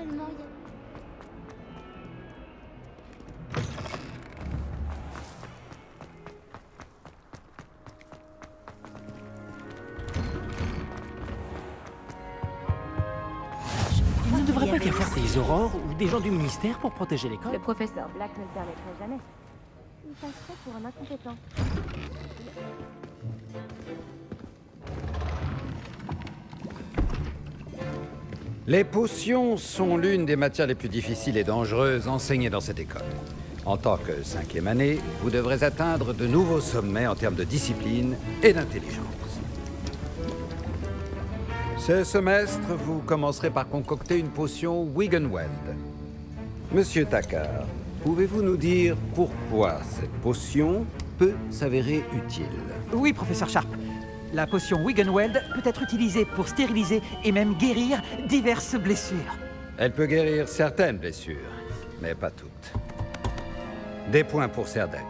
seulement y a... Il ne devrait pas y avoir des aurores ou des gens du ministère pour protéger l'école. Le professeur Black ne le permettrait jamais. Il passerait pour un incompétent. Les potions sont l'une des matières les plus difficiles et dangereuses enseignées dans cette école. En tant que 5e année, vous devrez atteindre de nouveaux sommets en termes de discipline et d'intelligence. Ce semestre, vous commencerez par concocter une potion Wiggenweld. Monsieur Takar, pouvez-vous nous dire pourquoi cette potion peut s'avérer utile? Oui, professeur Sharp. La potion Wiggenweld peut être utilisée pour stériliser et même guérir diverses blessures. Elle peut guérir certaines blessures, mais pas toutes. Des points pour Serdaigle.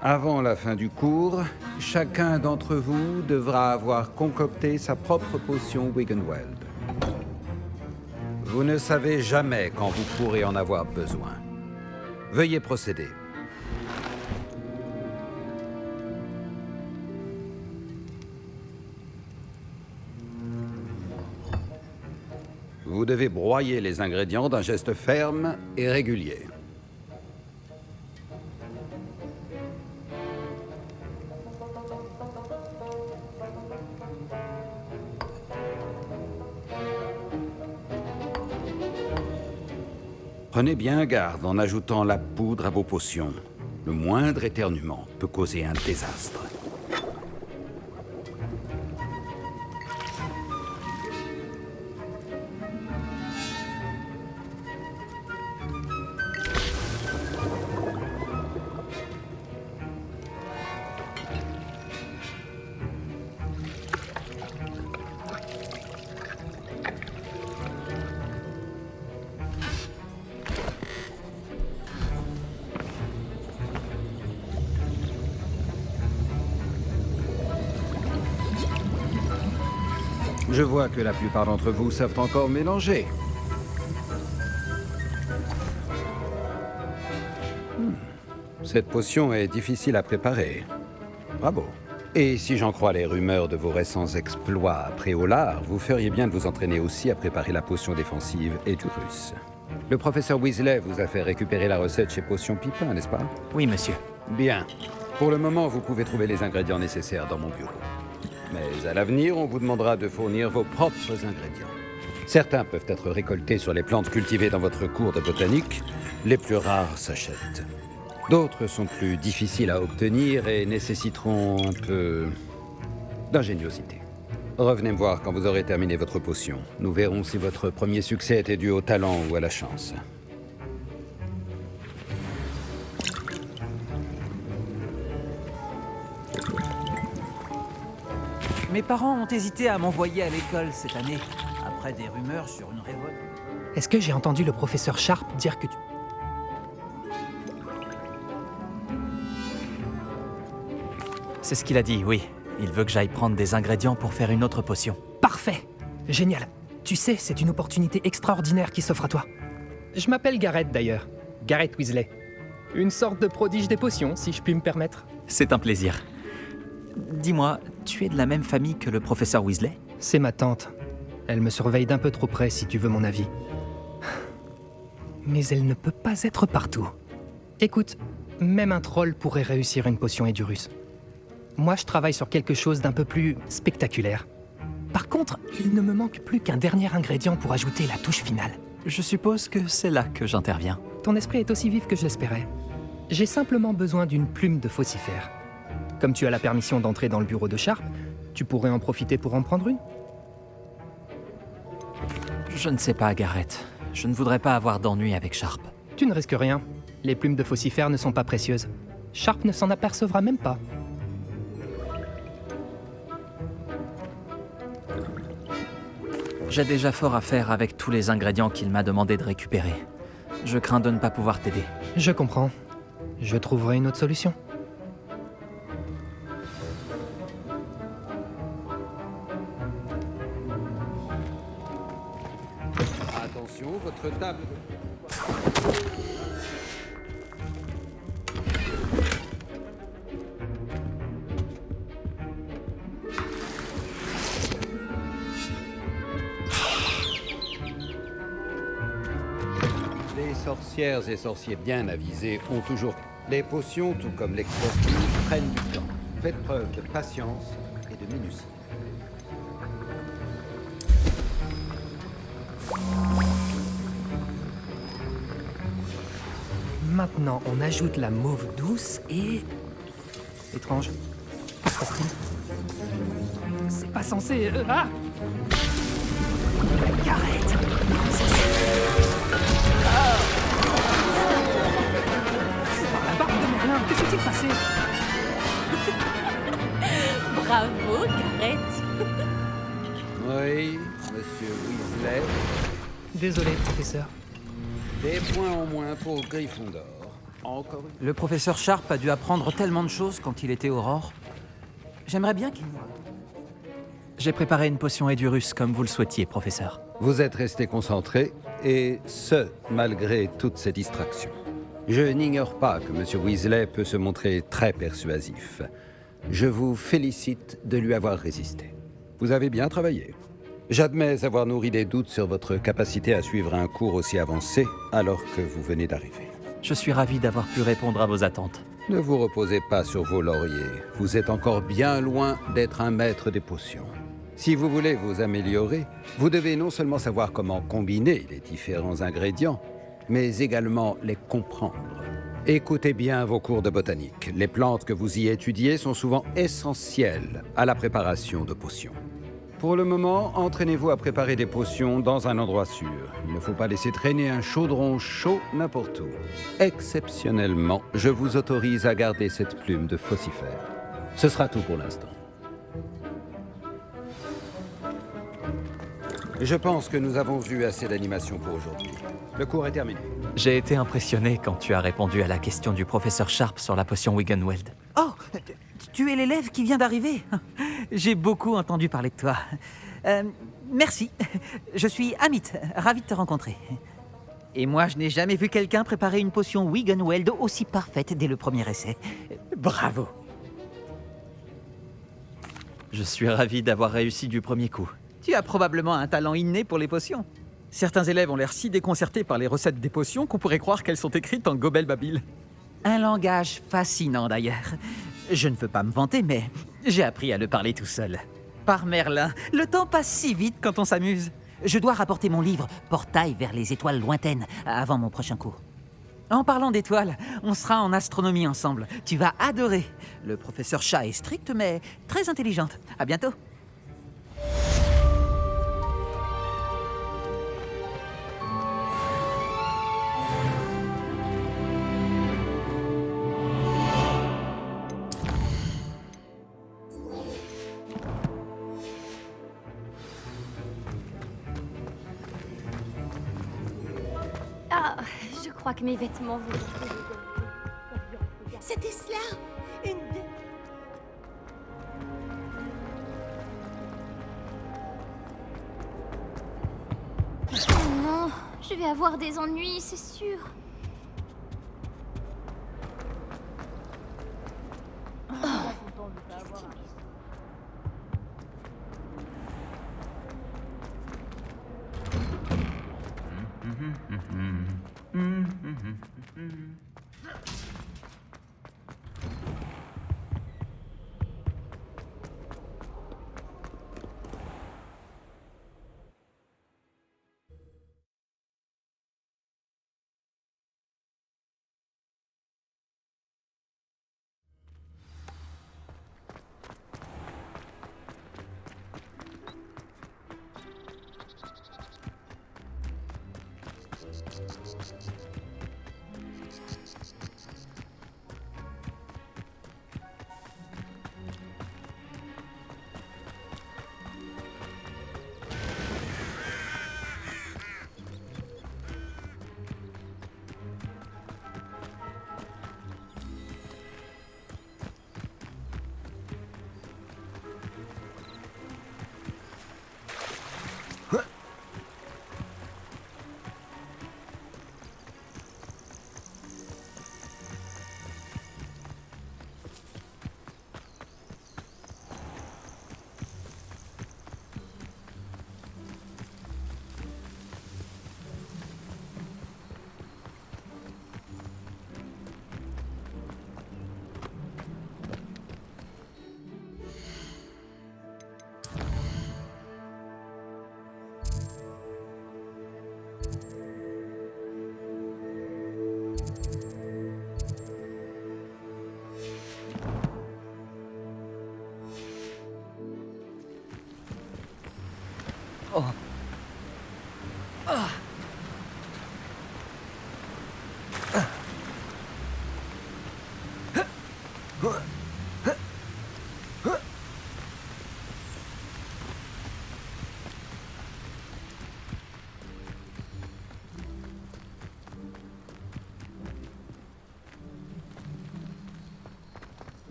Avant la fin du cours, chacun d'entre vous devra avoir concocté sa propre potion Wiggenweld. Vous ne savez jamais quand vous pourrez en avoir besoin. Veuillez procéder. Vous devez broyer les ingrédients d'un geste ferme et régulier. Prenez bien garde en ajoutant la poudre à vos potions. Le moindre éternuement peut causer un désastre. Je vois que la plupart d'entre vous savent encore mélanger. Cette potion est difficile à préparer. Bravo. Et si j'en crois les rumeurs de vos récents exploits à Préolard, vous feriez bien de vous entraîner aussi à préparer la potion défensive Edurus. Le professeur Weasley vous a fait récupérer la recette chez Potion Pipin, n'est-ce pas? Oui, monsieur. Bien. Pour le moment, vous pouvez trouver les ingrédients nécessaires dans mon bureau. Mais à l'avenir, on vous demandera de fournir vos propres ingrédients. Certains peuvent être récoltés sur les plantes cultivées dans votre cours de botanique. Les plus rares s'achètent. D'autres sont plus difficiles à obtenir et nécessiteront un peu d'ingéniosité. Revenez me voir quand vous aurez terminé votre potion. Nous verrons si votre premier succès était dû au talent ou à la chance. Mes parents ont hésité à m'envoyer à l'école cette année, après des rumeurs sur une révolte. Est-ce que j'ai entendu le professeur Sharp dire que tu... C'est ce qu'il a dit, oui. Il veut que j'aille prendre des ingrédients pour faire une autre potion. Parfait! Génial! Tu sais, c'est une opportunité extraordinaire qui s'offre à toi. Je m'appelle Garrett d'ailleurs. Garrett Weasley. Une sorte de prodige des potions, si je puis me permettre. C'est un plaisir. Dis-moi, tu es de la même famille que le professeur Weasley? C'est ma tante. Elle me surveille d'un peu trop près, si tu veux mon avis. Mais elle ne peut pas être partout. Écoute, même un troll pourrait réussir une potion Edurus. Moi, je travaille sur quelque chose d'un peu plus spectaculaire. Par contre, il ne me manque plus qu'un dernier ingrédient pour ajouter la touche finale. Je suppose que c'est là que j'interviens. Ton esprit est aussi vif que je l'espérais. J'ai simplement besoin d'une plume de faucifère. Comme tu as la permission d'entrer dans le bureau de Sharp, tu pourrais en profiter pour en prendre une? Je ne sais pas, Garrett. Je ne voudrais pas avoir d'ennui avec Sharp. Tu ne risques rien. Les plumes de faucifère ne sont pas précieuses. Sharp ne s'en apercevra même pas. J'ai déjà fort à faire avec tous les ingrédients qu'il m'a demandé de récupérer. Je crains de ne pas pouvoir t'aider. Je comprends. Je trouverai une autre solution. Attention, votre table. Les sorcières et sorciers bien avisés ont toujours... Les potions, tout comme l'expertise, prennent du temps. Faites preuve de patience et de minutie. Maintenant, on ajoute la mauve douce et... Étrange. Que se passe-t-il? C'est pas censé... Ah! Arrête! C'est par la barbe de Merlin. Que s'est-il passé? Bravo, Garrett. Oui, monsieur Weasley. Désolé, professeur. Des points en moins pour Gryffondor. Encore une... Le professeur Sharp a dû apprendre tellement de choses quand il était Aurore. J'aimerais bien qu'il... J'ai préparé une potion Edurus comme vous le souhaitiez, professeur. Vous êtes resté concentré, et ce, malgré toutes ces distractions. Je n'ignore pas que monsieur Weasley peut se montrer très persuasif. Je vous félicite de lui avoir résisté. Vous avez bien travaillé. J'admets avoir nourri des doutes sur votre capacité à suivre un cours aussi avancé alors que vous venez d'arriver. Je suis ravi d'avoir pu répondre à vos attentes. Ne vous reposez pas sur vos lauriers. Vous êtes encore bien loin d'être un maître des potions. Si vous voulez vous améliorer, vous devez non seulement savoir comment combiner les différents ingrédients, mais également les comprendre. Écoutez bien vos cours de botanique. Les plantes que vous y étudiez sont souvent essentielles à la préparation de potions. Pour le moment, entraînez-vous à préparer des potions dans un endroit sûr. Il ne faut pas laisser traîner un chaudron chaud n'importe où. Exceptionnellement, je vous autorise à garder cette plume de faucifère. Ce sera tout pour l'instant. Je pense que nous avons eu assez d'animation pour aujourd'hui. Le cours est terminé. J'ai été impressionné quand tu as répondu à la question du professeur Sharp sur la potion Wiggenweld. Oh, tu es l'élève qui vient d'arriver. J'ai beaucoup entendu parler de toi. Merci. Je suis Amit, ravi de te rencontrer. Et moi, je n'ai jamais vu quelqu'un préparer une potion Wiggenweld aussi parfaite dès le premier essai. Bravo. Je suis ravi d'avoir réussi du premier coup. Tu as probablement un talent inné pour les potions. Certains élèves ont l'air si déconcertés par les recettes des potions qu'on pourrait croire qu'elles sont écrites en gobel-babil. Un langage fascinant d'ailleurs. Je ne veux pas me vanter, mais j'ai appris à le parler tout seul. Par Merlin, le temps passe si vite quand on s'amuse. Je dois rapporter mon livre « Portail vers les étoiles lointaines » avant mon prochain cours. En parlant d'étoiles, on sera en astronomie ensemble. Tu vas adorer. Le professeur Chat est strict, mais très intelligente. À bientôt. Ah, je crois que mes vêtements vont... C'était cela. Une... Oh non, je vais avoir des ennuis, c'est sûr.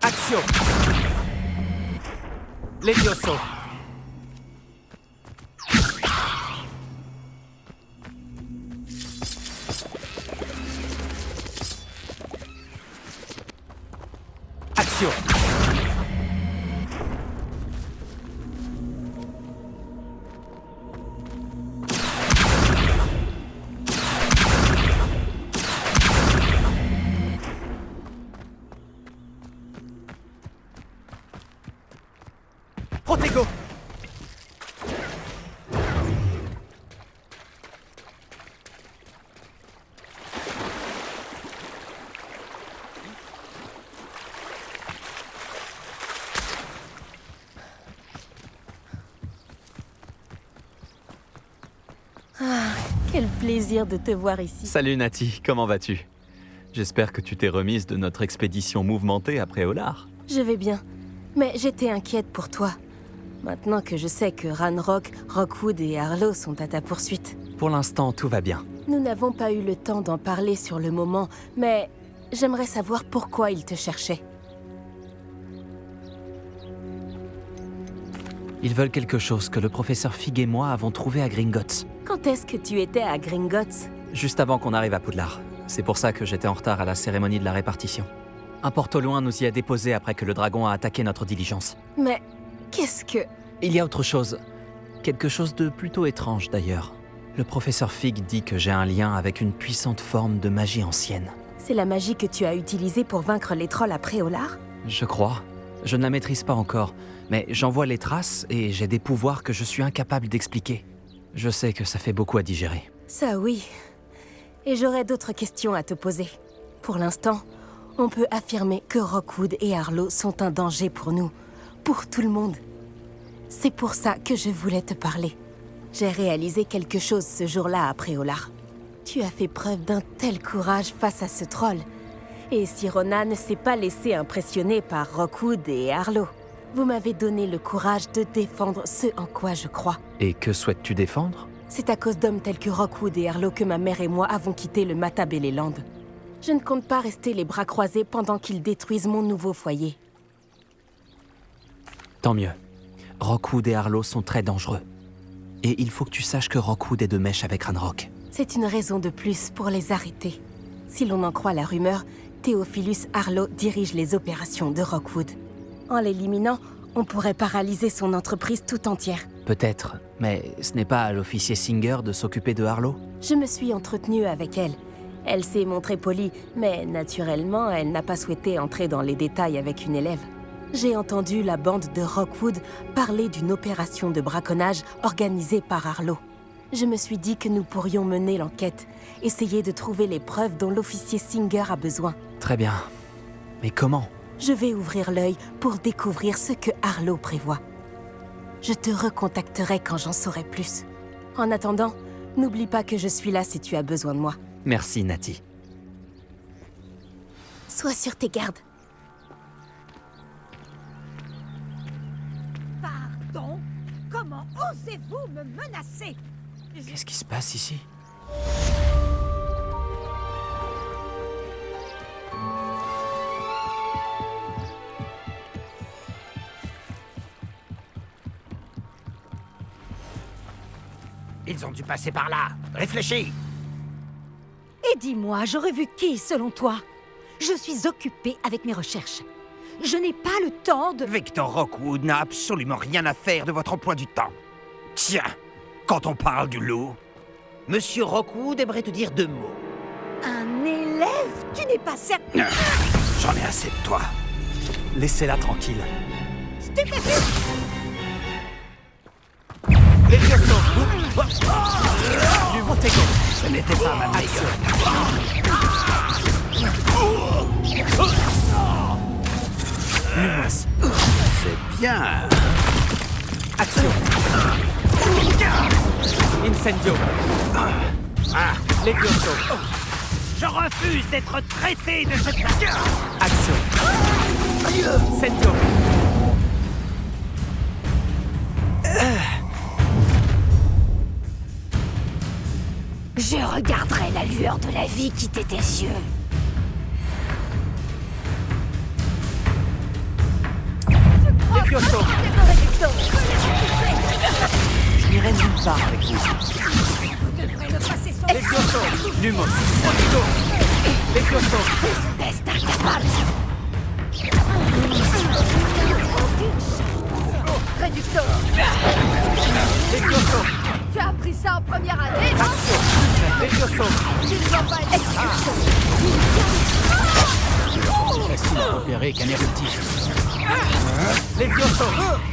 Action! Levioso! Action! Protego! Quel plaisir de te voir ici. Salut Nati, comment vas-tu? J'espère que tu t'es remise de notre expédition mouvementée après Olar. Je vais bien, mais j'étais inquiète pour toi. Maintenant que je sais que Ranrock, Rockwood et Harlow sont à ta poursuite. Pour l'instant, tout va bien. Nous n'avons pas eu le temps d'en parler sur le moment, mais j'aimerais savoir pourquoi ils te cherchaient. Ils veulent quelque chose que le professeur Fig et moi avons trouvé à Gringotts. Quand est-ce que tu étais à Gringotts? Juste avant qu'on arrive à Poudlard. C'est pour ça que j'étais en retard à la cérémonie de la répartition. Un porte-au-loin nous y a déposés après que le dragon a attaqué notre diligence. Mais qu'est-ce que... Il y a autre chose. Quelque chose de plutôt étrange d'ailleurs. Le professeur Fig dit que j'ai un lien avec une puissante forme de magie ancienne. C'est la magie que tu as utilisée pour vaincre les trolls après Olar? Je crois. Je ne la maîtrise pas encore, mais j'en vois les traces et j'ai des pouvoirs que je suis incapable d'expliquer. Je sais que ça fait beaucoup à digérer. Ça oui. Et j'aurais d'autres questions à te poser. Pour l'instant, on peut affirmer que Rockwood et Harlow sont un danger pour nous, pour tout le monde. C'est pour ça que je voulais te parler. J'ai réalisé quelque chose ce jour-là après Olar. Tu as fait preuve d'un tel courage face à ce troll. Et Sirona ne s'est pas laissé impressionner par Rockwood et Harlow. Vous m'avez donné le courage de défendre ce en quoi je crois. Et que souhaites-tu défendre? C'est à cause d'hommes tels que Rockwood et Harlow que ma mère et moi avons quitté le Matabeleland. Je ne compte pas rester les bras croisés pendant qu'ils détruisent mon nouveau foyer. Tant mieux. Rockwood et Harlow sont très dangereux. Et il faut que tu saches que Rockwood est de mèche avec Ranrock. C'est une raison de plus pour les arrêter. Si l'on en croit la rumeur, Theophilus Harlow dirige les opérations de Rockwood. En l'éliminant, on pourrait paralyser son entreprise tout entière. Peut-être, mais ce n'est pas à l'officier Singer de s'occuper de Harlow? Je me suis entretenue avec elle. Elle s'est montrée polie, mais naturellement, elle n'a pas souhaité entrer dans les détails avec une élève. J'ai entendu la bande de Rockwood parler d'une opération de braconnage organisée par Harlow. Je me suis dit que nous pourrions mener l'enquête, essayer de trouver les preuves dont l'officier Singer a besoin. Très bien. Mais comment? Je vais ouvrir l'œil pour découvrir ce que Harlow prévoit. Je te recontacterai quand j'en saurai plus. En attendant, n'oublie pas que je suis là si tu as besoin de moi. Merci, Nati. Sois sur tes gardes. Pardon? Comment osez-vous me menacer? Qu'est-ce qui se passe ici? Ils ont dû passer par là. Réfléchis. Et dis-moi, j'aurais vu qui, selon toi? Je suis occupée avec mes recherches. Je n'ai pas le temps de... Victor Rockwood n'a absolument rien à faire de votre emploi du temps. Tiens, quand on parle du loup, Monsieur Rockwood aimerait te dire 2 mots. Un élève? Tu n'es pas certain... J'en ai assez de toi. Laissez-la tranquille. Stupéfique! T'es pas ma meilleure. Lumos. C'est bien. Action. Incendio. Levioso. Je refuse d'être traité de cette manière. Action. Incendio. Je regarderai la lueur de la vie quitter tes yeux. Levioso. Je n'irai nulle part avec vous. Levioso. Lumos. Protego. Levioso. Espèce d'incapable. Réducteur, Levioso. tu as appris ça en première année, non? Action. Levioso. Tu ne dois pas être Facile à repérer qu'un éruptif. Levioso.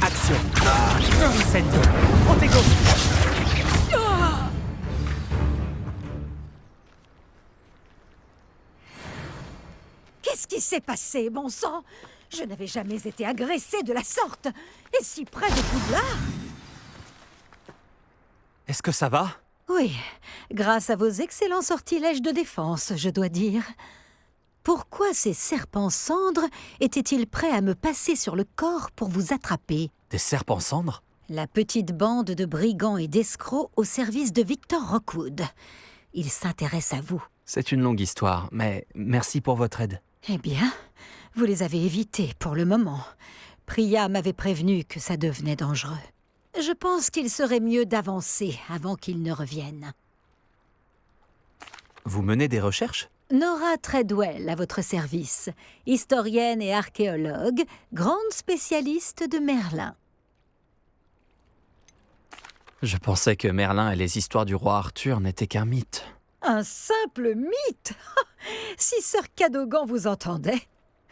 Action. Incendio. Protego. Qu'est-ce qui s'est passé, bon sang? Je n'avais jamais été agressée de la sorte. Et si près de Poudlard? Est-ce que ça va? Oui, grâce à vos excellents sortilèges de défense, je dois dire. Pourquoi ces serpents cendres étaient-ils prêts à me passer sur le corps pour vous attraper? Des serpents cendres? La petite bande de brigands et d'escrocs au service de Victor Rockwood. Ils s'intéressent à vous. C'est une longue histoire, mais merci pour votre aide. Eh bien, vous les avez évités pour le moment. Priya m'avait prévenu que ça devenait dangereux. Je pense qu'il serait mieux d'avancer avant qu'ils ne reviennent. Vous menez des recherches? Nora Treadwell à votre service, historienne et archéologue, grande spécialiste de Merlin. Je pensais que Merlin et les histoires du roi Arthur n'étaient qu'un mythe. Un simple mythe! Si Sir Cadogan vous entendait,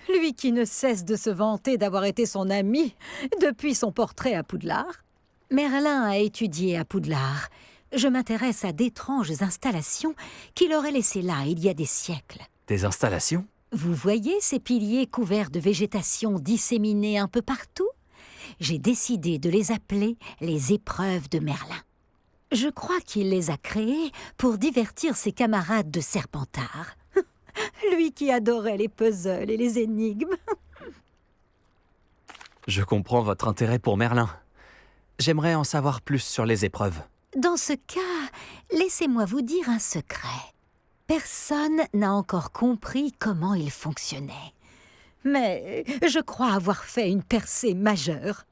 lui qui ne cesse de se vanter d'avoir été son ami depuis son portrait à Poudlard. Merlin a étudié à Poudlard. Je m'intéresse à d'étranges installations qu'il aurait laissées là il y a des siècles. Des installations? Vous voyez ces piliers couverts de végétation disséminés un peu partout? J'ai décidé de les appeler les épreuves de Merlin. Je crois qu'il les a créées pour divertir ses camarades de Serpentard. Lui qui adorait les puzzles et les énigmes. Je comprends votre intérêt pour Merlin. J'aimerais en savoir plus sur les épreuves. Dans ce cas, laissez-moi vous dire un secret. Personne n'a encore compris comment il fonctionnait. Mais je crois avoir fait une percée majeure.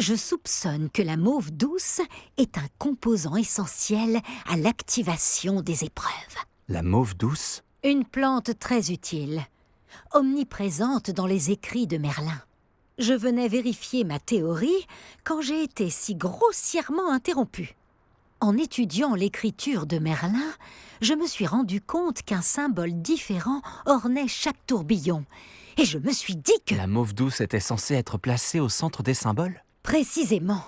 Je soupçonne que la mauve douce est un composant essentiel à l'activation des épreuves. La mauve douce? Une plante très utile, omniprésente dans les écrits de Merlin. Je venais vérifier ma théorie quand j'ai été si grossièrement interrompue. En étudiant l'écriture de Merlin, je me suis rendu compte qu'un symbole différent ornait chaque tourbillon. Et je me suis dit que... La mauve douce était censée être placée au centre des symboles? Précisément.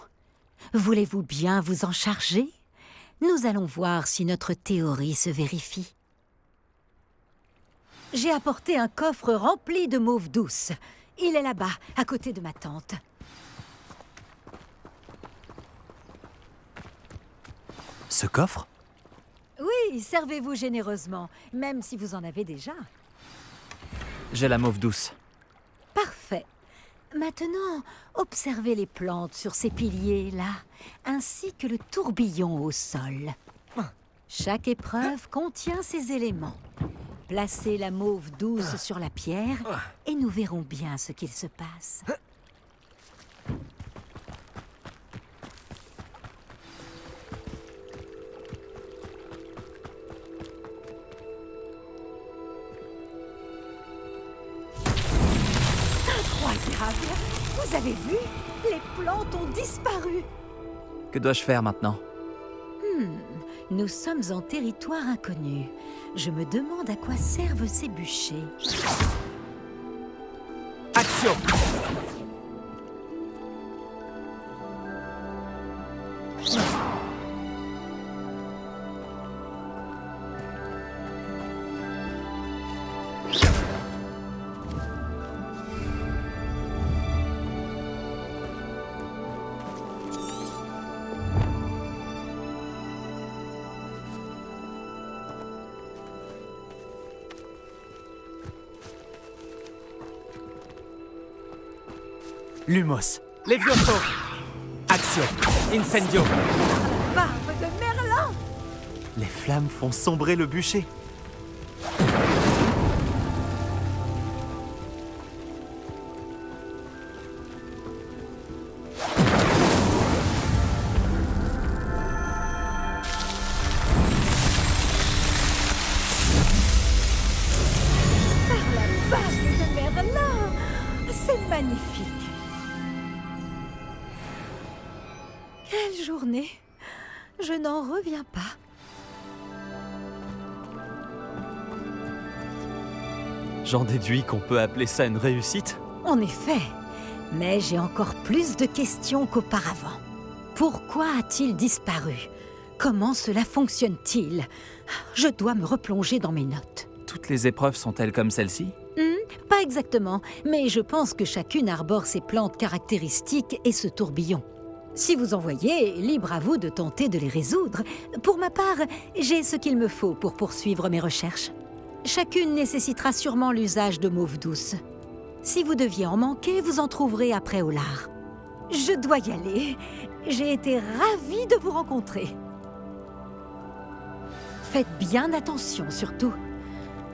Voulez-vous bien vous en charger? Nous allons voir si notre théorie se vérifie. J'ai apporté un coffre rempli de mauve douce. Il est là-bas, à côté de ma tante. Ce coffre? Oui, servez-vous généreusement, même si vous en avez déjà. J'ai la mauve douce. Parfait. Maintenant, observez les plantes sur ces piliers-là, ainsi que le tourbillon au sol. Chaque épreuve contient ces éléments. Placez la mauve douce sur la pierre et nous verrons bien ce qu'il se passe. Incroyable! Vous avez vu? Les plantes ont disparu! Que dois-je faire maintenant? Nous sommes en territoire inconnu. Je me demande à quoi servent ces bûchers. Action! Lumos. Levioso. Axio. Incendio. Barbe de Merlin! Les flammes font sombrer le bûcher. Barbe de Merlin! C'est magnifique! Quelle journée! Je n'en reviens pas. J'en déduis qu'on peut appeler ça une réussite. En effet, mais j'ai encore plus de questions qu'auparavant. Pourquoi a-t-il disparu? Comment cela fonctionne-t-il? Je dois me replonger dans mes notes. Toutes les épreuves sont-elles comme celle-ci? Pas exactement, mais je pense que chacune arbore ses plantes caractéristiques et ce tourbillon. Si vous en voyez, libre à vous de tenter de les résoudre. Pour ma part, j'ai ce qu'il me faut pour poursuivre mes recherches. Chacune nécessitera sûrement l'usage de mauve douce. Si vous deviez en manquer, vous en trouverez après au lard. Je dois y aller. J'ai été ravie de vous rencontrer. Faites bien attention surtout.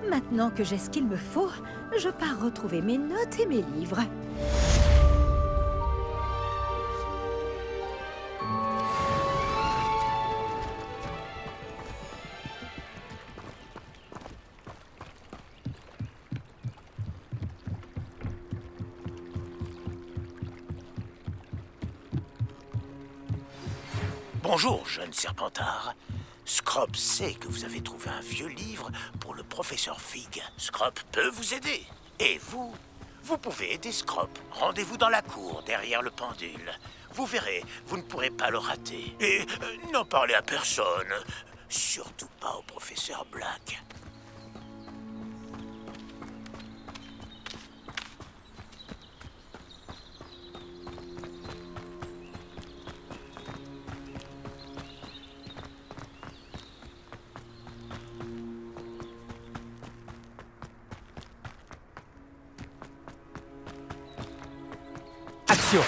Maintenant que j'ai ce qu'il me faut, je pars retrouver mes notes et mes livres. Bonjour, jeune Serpentard. Scrop sait que vous avez trouvé un vieux livre pour le professeur Fig. Scrop peut vous aider. Et vous pouvez aider Scrop. Rendez-vous dans la cour, derrière le pendule. Vous verrez, vous ne pourrez pas le rater. Et n'en parlez à personne. Surtout pas au professeur Black. Axio.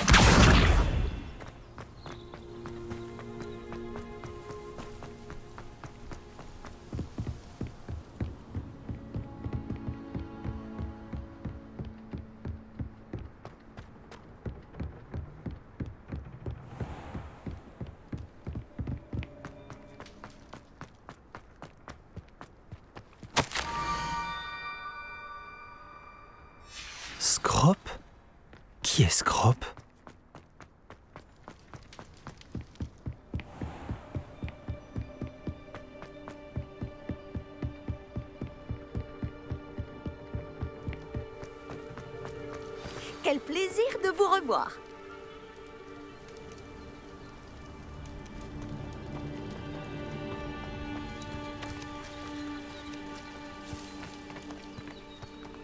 Scrop? Qui est Scrop? Quel plaisir de vous revoir!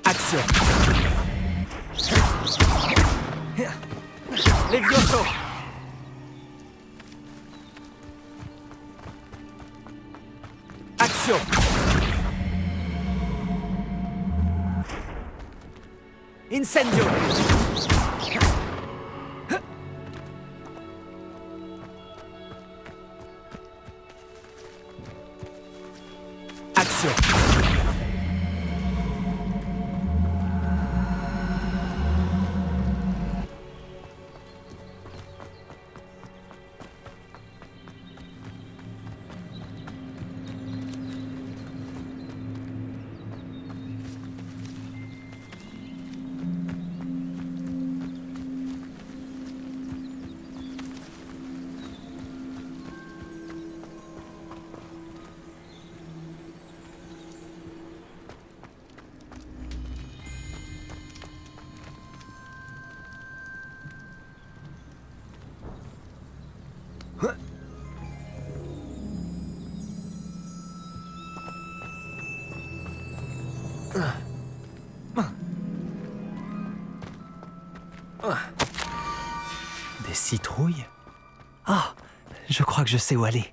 Axio. Levioso. Axio. Incendio. Axio. Des citrouilles? Ah, je crois que je sais où aller.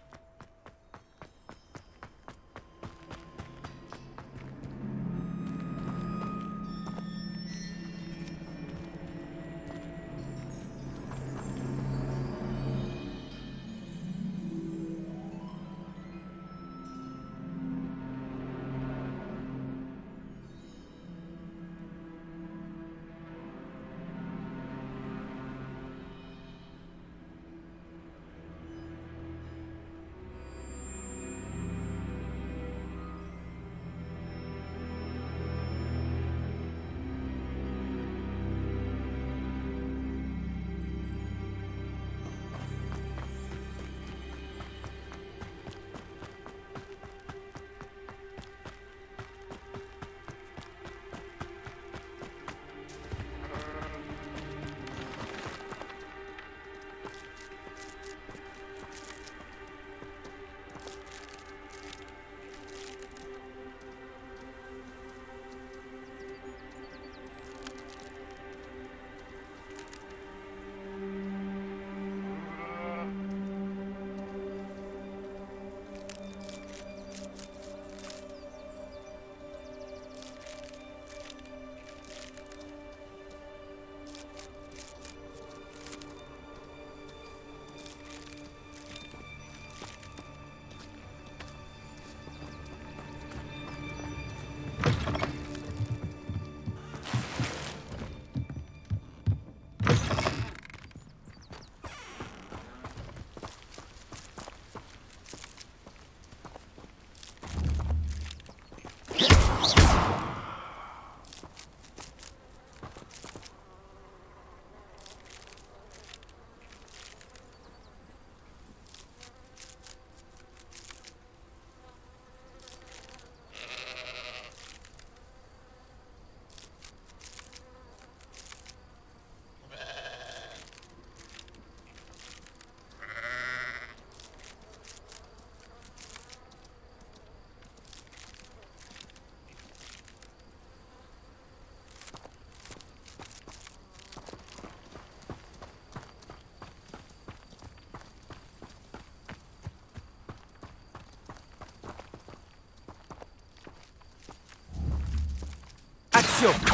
Levioso!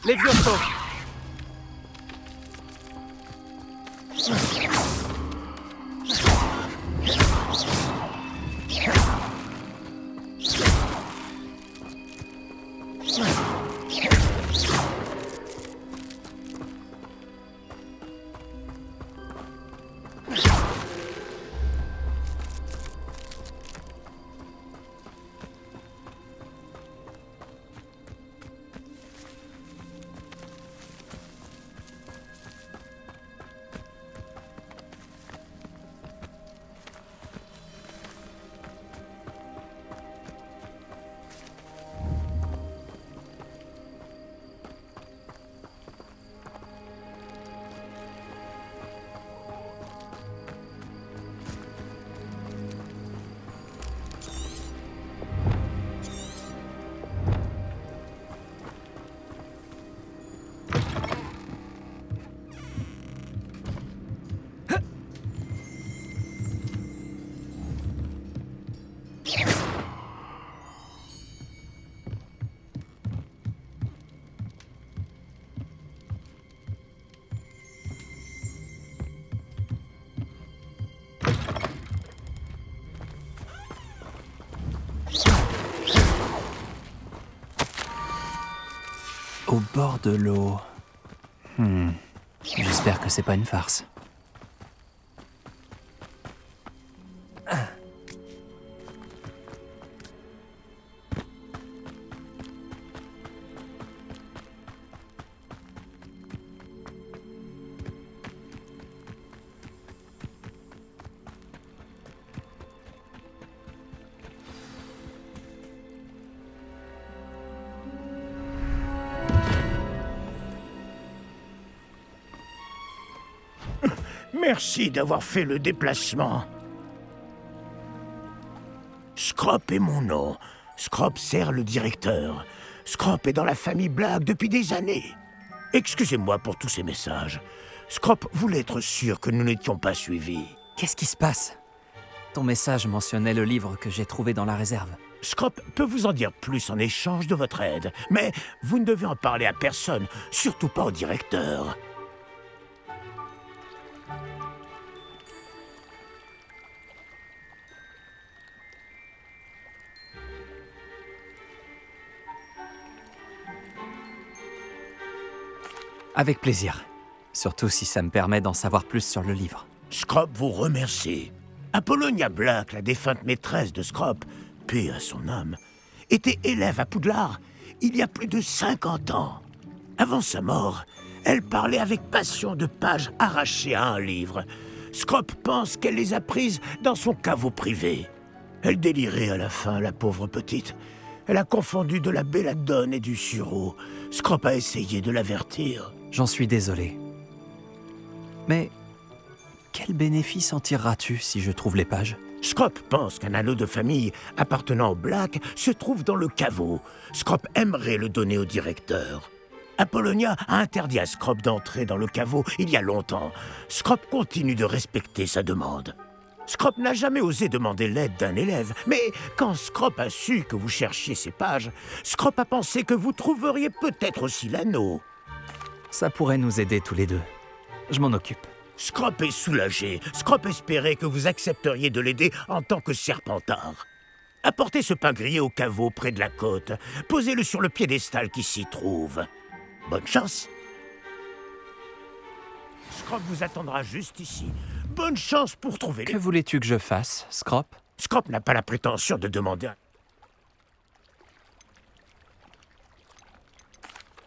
Levioso! Au bord de l'eau. J'espère que c'est pas une farce. Merci d'avoir fait le déplacement. Scrop est mon nom. Scrop sert le directeur. Scrop est dans la famille Black depuis des années. Excusez-moi pour tous ces messages. Scrop voulait être sûr que nous n'étions pas suivis. Qu'est-ce qui se passe? Ton message mentionnait le livre que j'ai trouvé dans la réserve. Scrop peut vous en dire plus en échange de votre aide, mais vous ne devez en parler à personne, surtout pas au directeur. Avec plaisir. Surtout si ça me permet d'en savoir plus sur le livre. Scrop vous remercie. Apollonia Black, la défunte maîtresse de Scrop, paix à son âme, était élève à Poudlard il y a plus de 50 ans. Avant sa mort, elle parlait avec passion de pages arrachées à un livre. Scrop pense qu'elle les a prises dans son caveau privé. Elle délirait à la fin, la pauvre petite. Elle a confondu de la belladone et du sureau. Scrop a essayé de l'avertir. J'en suis désolé. Mais Quel bénéfice en tireras-tu si je trouve les pages? Scrop pense qu'un anneau de famille appartenant au Black se trouve dans le caveau. Scrop aimerait le donner au directeur. Apollonia a interdit à Scrop d'entrer dans le caveau il y a longtemps. Scrop continue de respecter sa demande. Scrop n'a jamais osé demander l'aide d'un élève, mais quand Scrop a su que vous cherchiez ces pages, Scrop a pensé que vous trouveriez peut-être aussi l'anneau. Ça pourrait nous aider tous les deux. Je m'en occupe. Scrop est soulagé. Scrop espérait que vous accepteriez de l'aider en tant que Serpentard. Apportez ce pain grillé au caveau près de la côte. Posez-le sur le piédestal qui s'y trouve. Bonne chance. Scrop vous attendra juste ici. Bonne chance pour trouver les... Que voulais-tu que je fasse, Scrop? Scrop n'a pas la prétention de demander...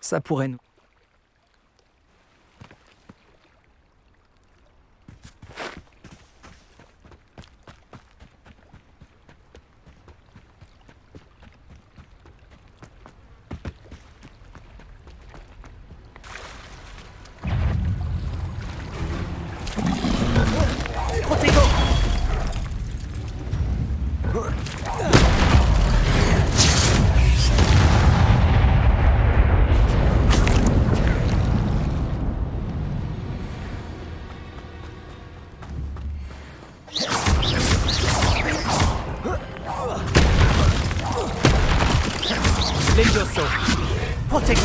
Ça pourrait nous... Levioso. Protego.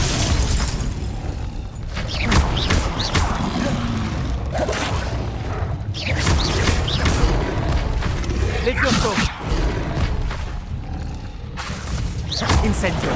Levioso. Incendio.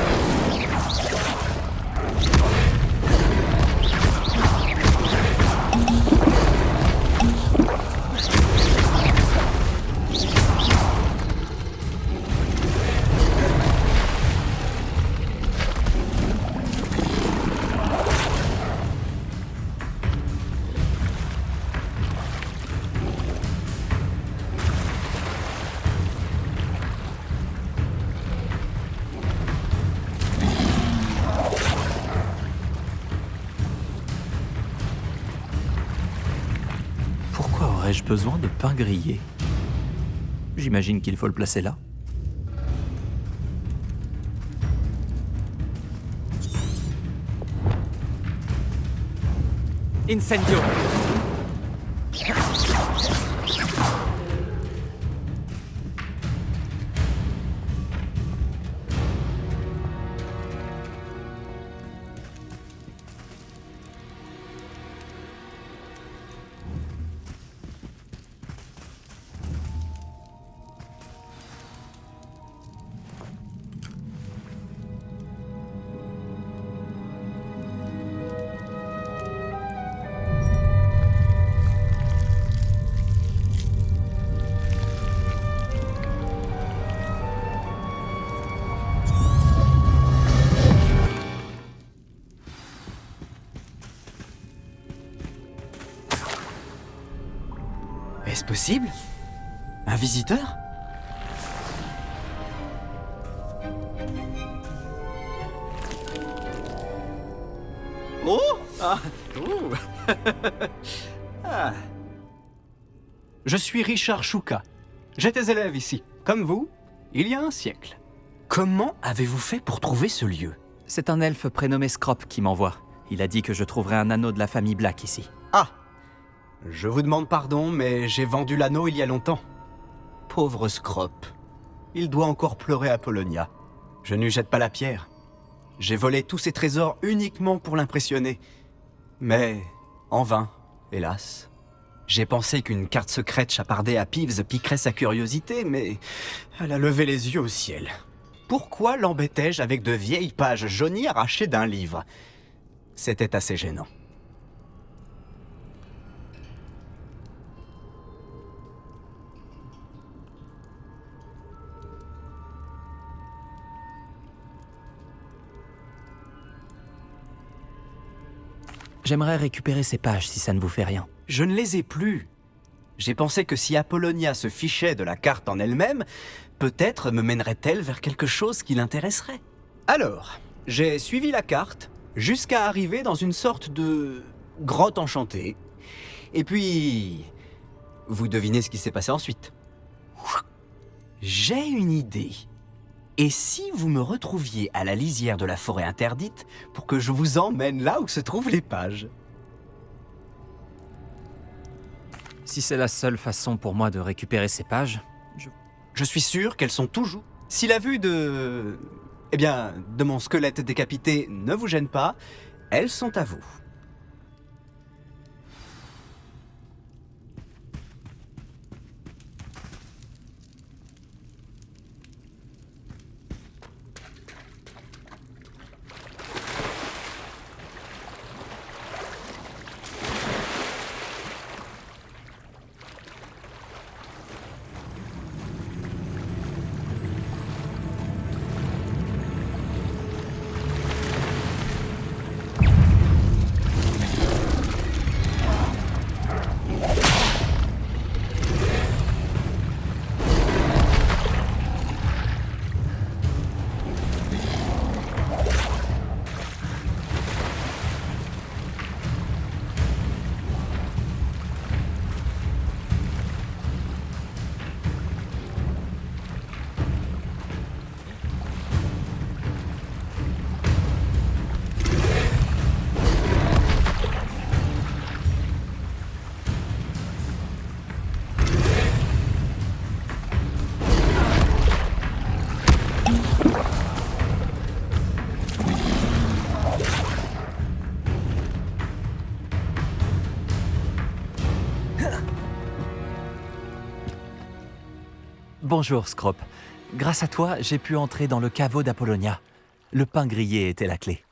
Pourquoi aurais-je besoin de pain grillé? J'imagine qu'il faut le placer là. Incendio. Est-ce possible? Un visiteur? Oh ah. Ouh. Ah. Je suis Richard Chouka. J'étais élève ici, comme vous, il y a un siècle. Comment avez-vous fait pour trouver ce lieu? C'est un elfe prénommé Scrop qui m'envoie. Il a dit que je trouverais un anneau de la famille Black ici. Ah! Je vous demande pardon, mais j'ai vendu l'anneau il y a longtemps. Pauvre Scrop. Il doit encore pleurer Apollonia. Je ne lui jette pas la pierre. J'ai volé tous ses trésors uniquement pour l'impressionner. Mais en vain, hélas. J'ai pensé qu'une carte secrète chapardée à Peeves piquerait sa curiosité, mais elle a levé les yeux au ciel. Pourquoi l'embêtais-je avec de vieilles pages jaunies arrachées d'un livre? C'était assez gênant. J'aimerais récupérer ces pages si ça ne vous fait rien. Je ne les ai plus. J'ai pensé que si Apollonia se fichait de la carte en elle-même, peut-être me mènerait-elle vers quelque chose qui l'intéresserait. Alors, j'ai suivi la carte jusqu'à arriver dans une sorte de grotte enchantée. Et puis, vous devinez ce qui s'est passé ensuite. J'ai une idée. Et si vous me retrouviez à la lisière de la forêt interdite pour que je vous emmène là où se trouvent les pages? Si c'est la seule façon pour moi de récupérer ces pages, Je suis sûr qu'elles sont toujours. Si la vue de... Eh bien, de mon squelette décapité ne vous gêne pas, elles sont à vous. Bonjour, Scrop. Grâce à toi, j'ai pu entrer dans le caveau d'Apollonia. Le pain grillé était la clé.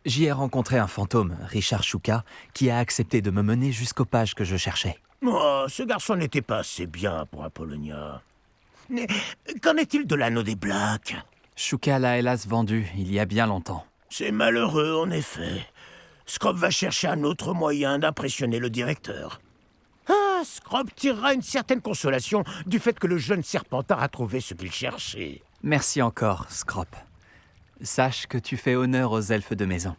J'y ai rencontré un fantôme, Richard Shuka, qui a accepté de me mener jusqu'aux pages que je cherchais. Oh, ce garçon n'était pas assez bien pour Apollonia. Mais qu'en est-il de l'anneau des Blacks? Shuka l'a hélas vendu il y a bien longtemps. C'est malheureux, en effet. Scrop va chercher un autre moyen d'impressionner le directeur. Ah, Scrop tirera une certaine consolation du fait que le jeune Serpentard a trouvé ce qu'il cherchait. Merci encore, Scrop. Sache que tu fais honneur aux elfes de maison.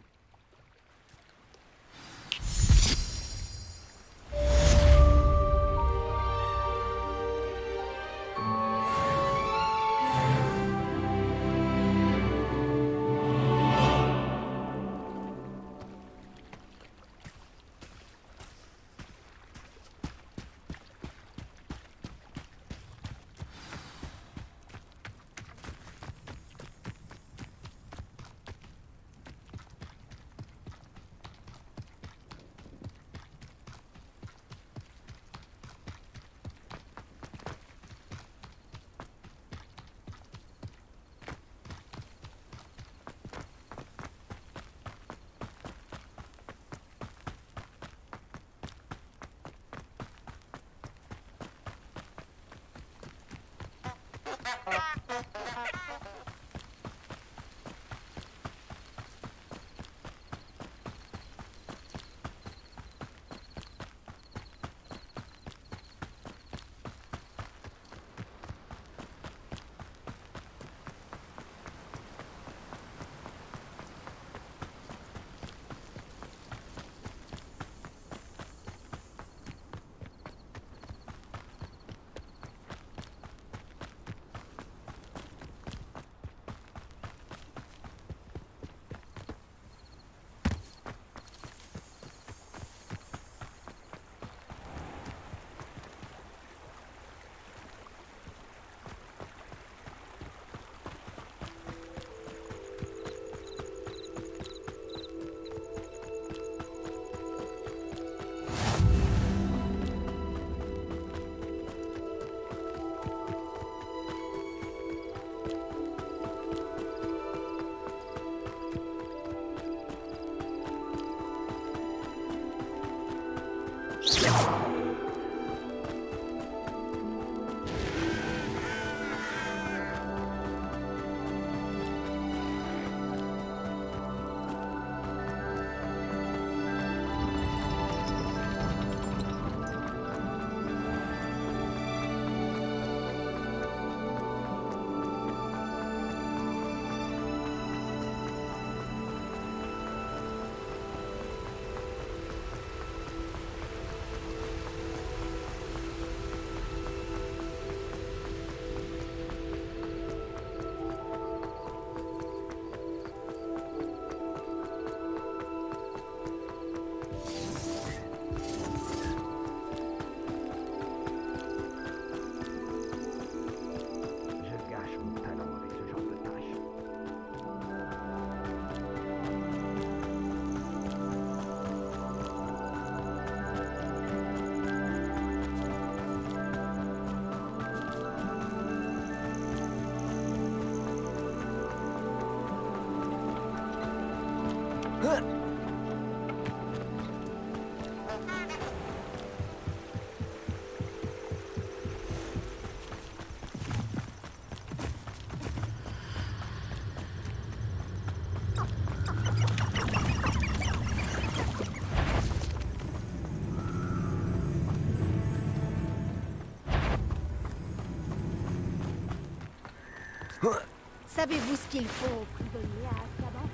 Savez-vous ce qu'il faut au prisonnier à Azkaban?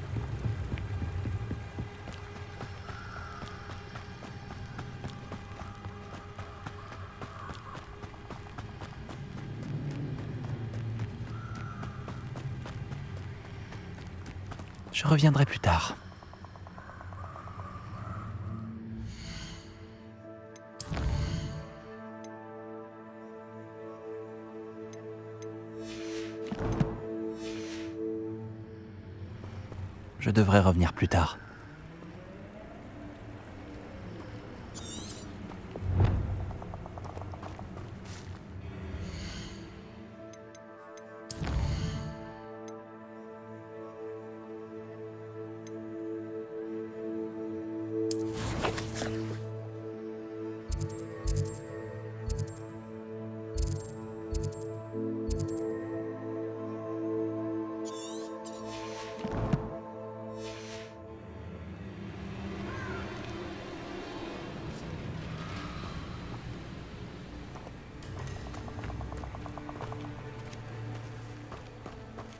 Je reviendrai plus tard. Je devrais revenir plus tard.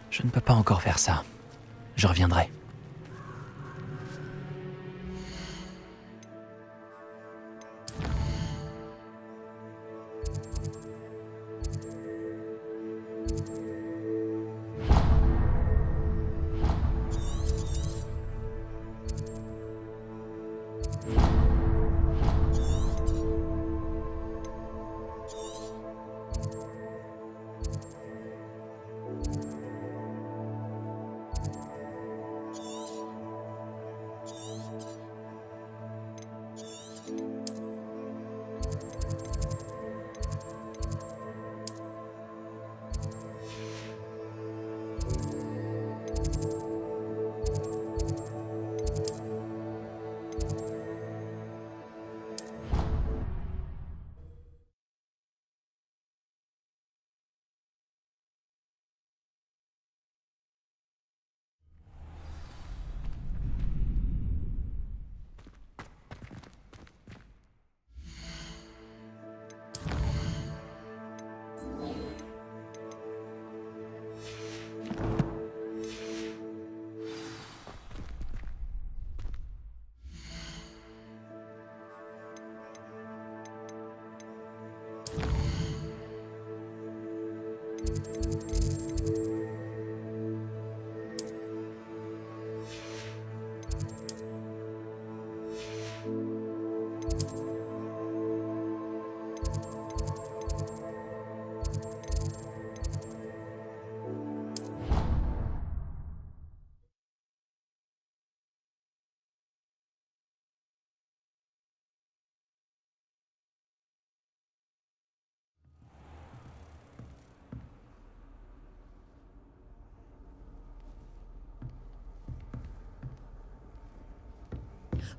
Je ne peux pas encore faire ça. Je reviendrai.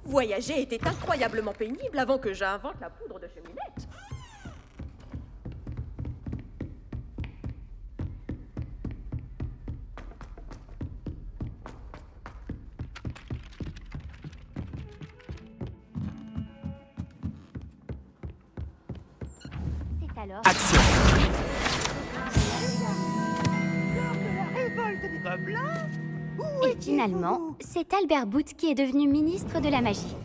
Voyager était incroyablement pénible avant que j'invente la poudre de cheminette. C'est alors... Action! Et finalement, c'est Albert Booth qui est devenu ministre de la magie.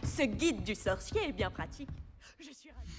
Ce guide du sorcier est bien pratique. Je suis ravie.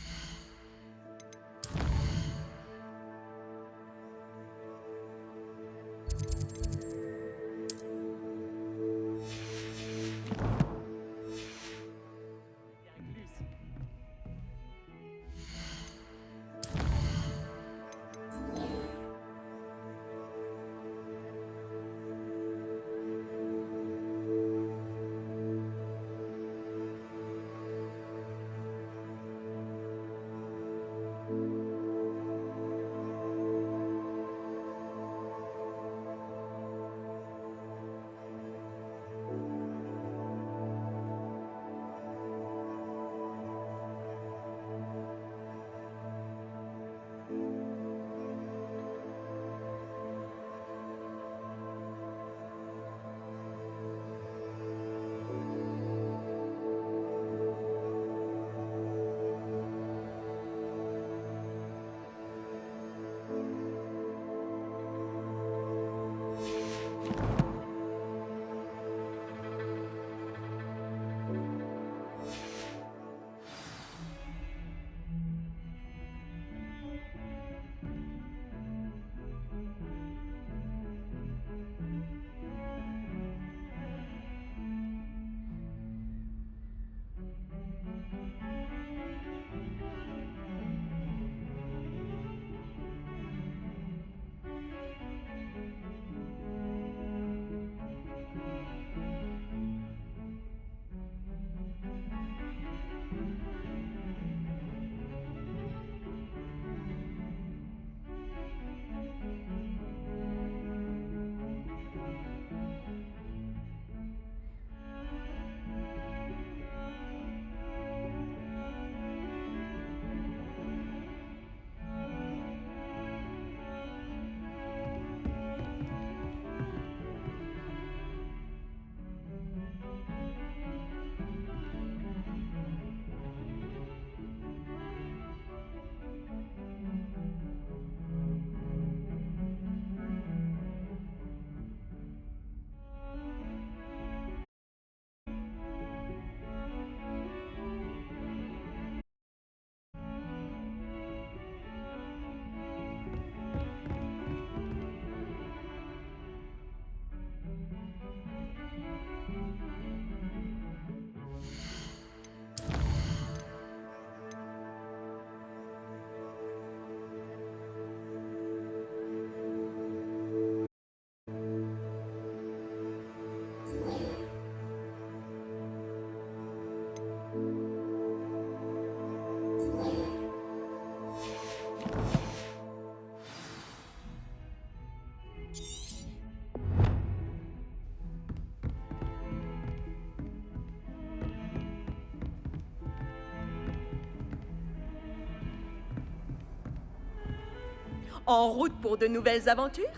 En route pour de nouvelles aventures?